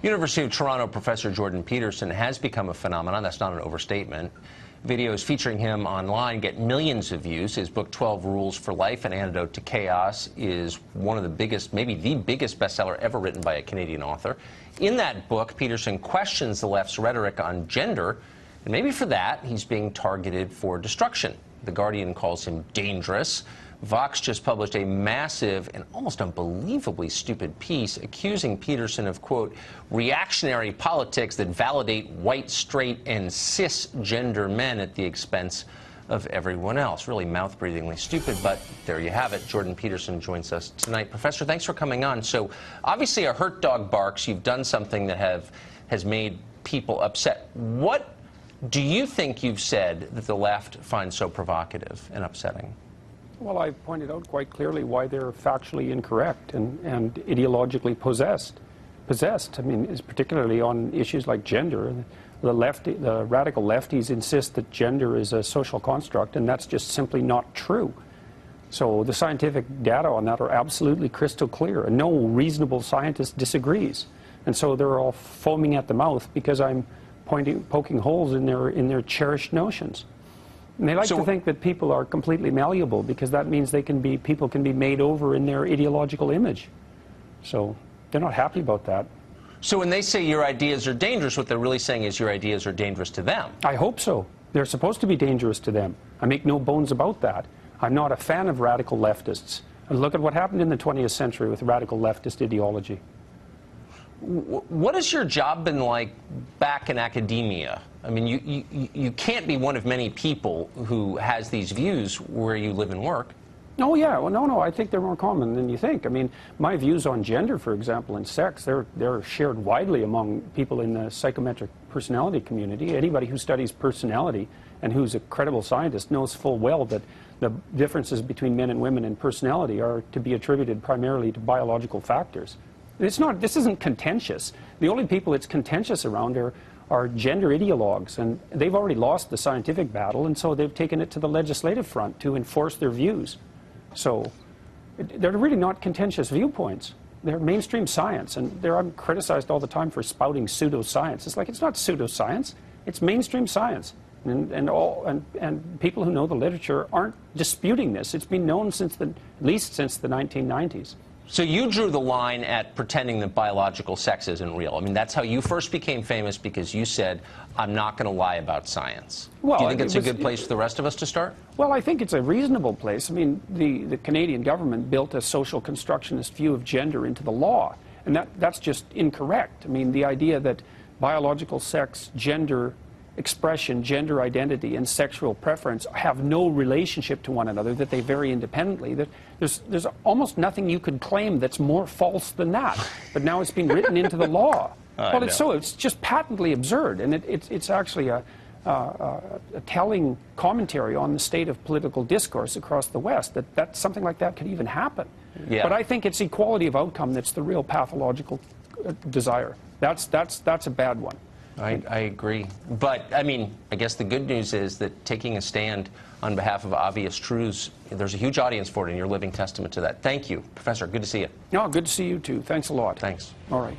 University of Toronto professor Jordan Peterson has become a phenomenon. That's not an overstatement. Videos featuring him online get millions of views. His book, 12 Rules for Life, An Antidote to Chaos, is one of the biggest, maybe the biggest bestseller ever written by a Canadian author. In that book, Peterson questions the left's rhetoric on gender, and maybe for that, he's being targeted for destruction. The Guardian calls him dangerous. Vox just published a massive and almost unbelievably stupid piece accusing Peterson of, quote, reactionary politics that validate white, straight, and cisgender men at the expense of everyone else. Really mouth-breathingly stupid, but there you have it. Jordan Peterson joins us tonight. Professor, thanks for coming on. So, obviously, a hurt dog barks. You've done something that has made people upset. What do you think you've said that the left finds so provocative and upsetting? Well, I pointed out quite clearly why they're factually incorrect and ideologically possessed. I mean, is particularly on issues like gender. The radical lefties insist that gender is a social construct, and that's just simply not true. So the scientific data on that are absolutely crystal clear, and no reasonable scientist disagrees. And so they're all foaming at the mouth because I'm poking holes in their cherished notions. And they like to think that people are completely malleable because that means people can be made over in their ideological image. So they're not happy about that. So when they say your ideas are dangerous, what they're really saying is your ideas are dangerous to them. I hope so. They're supposed to be dangerous to them. I make no bones about that. I'm not a fan of radical leftists. And look at what happened in the 20th century with radical leftist ideology. What has your job been like back in academia? I mean, you can't be one of many people who has these views where you live and work. Oh, yeah. Well, no, I think they're more common than you think. I mean, my views on gender, for example, and sex, they're shared widely among people in the psychometric personality community. Anybody who studies personality and who's a credible scientist knows full well that the differences between men and women in personality are to be attributed primarily to biological factors. This isn't contentious. The only people it's contentious around are gender ideologues, and they've already lost the scientific battle, and so they've taken it to the legislative front to enforce their views. So they're really not contentious viewpoints. They're mainstream science, and I'm criticized all the time for spouting pseudoscience. It's like, it's not pseudoscience, it's mainstream science. And people who know the literature aren't disputing this. It's been known at least since the 1990s. So you drew the line at pretending that biological sex isn't real. I mean, that's how you first became famous, because you said, I'm not going to lie about science. Well, do you think it's a good place for the rest of us to start? Well, I think it's a reasonable place. I mean, the Canadian government built a social constructionist view of gender into the law, and that's just incorrect. I mean, the idea that biological sex, gender expression, gender identity, and sexual preference have no relationship to one another, that they vary independently, that there's almost nothing you could claim that's more false than that. But now it's been written into the law. Well, it's just patently absurd, and it's actually a telling commentary on the state of political discourse across the West, that something like that could even happen. Yeah. But I think it's equality of outcome that's the real pathological desire. That's a bad one. I agree. But, I mean, I guess the good news is that taking a stand on behalf of obvious truths, there's a huge audience for it, and you're a living testament to that. Thank you, Professor. Good to see you. No, good to see you, too. Thanks a lot. Thanks. All right.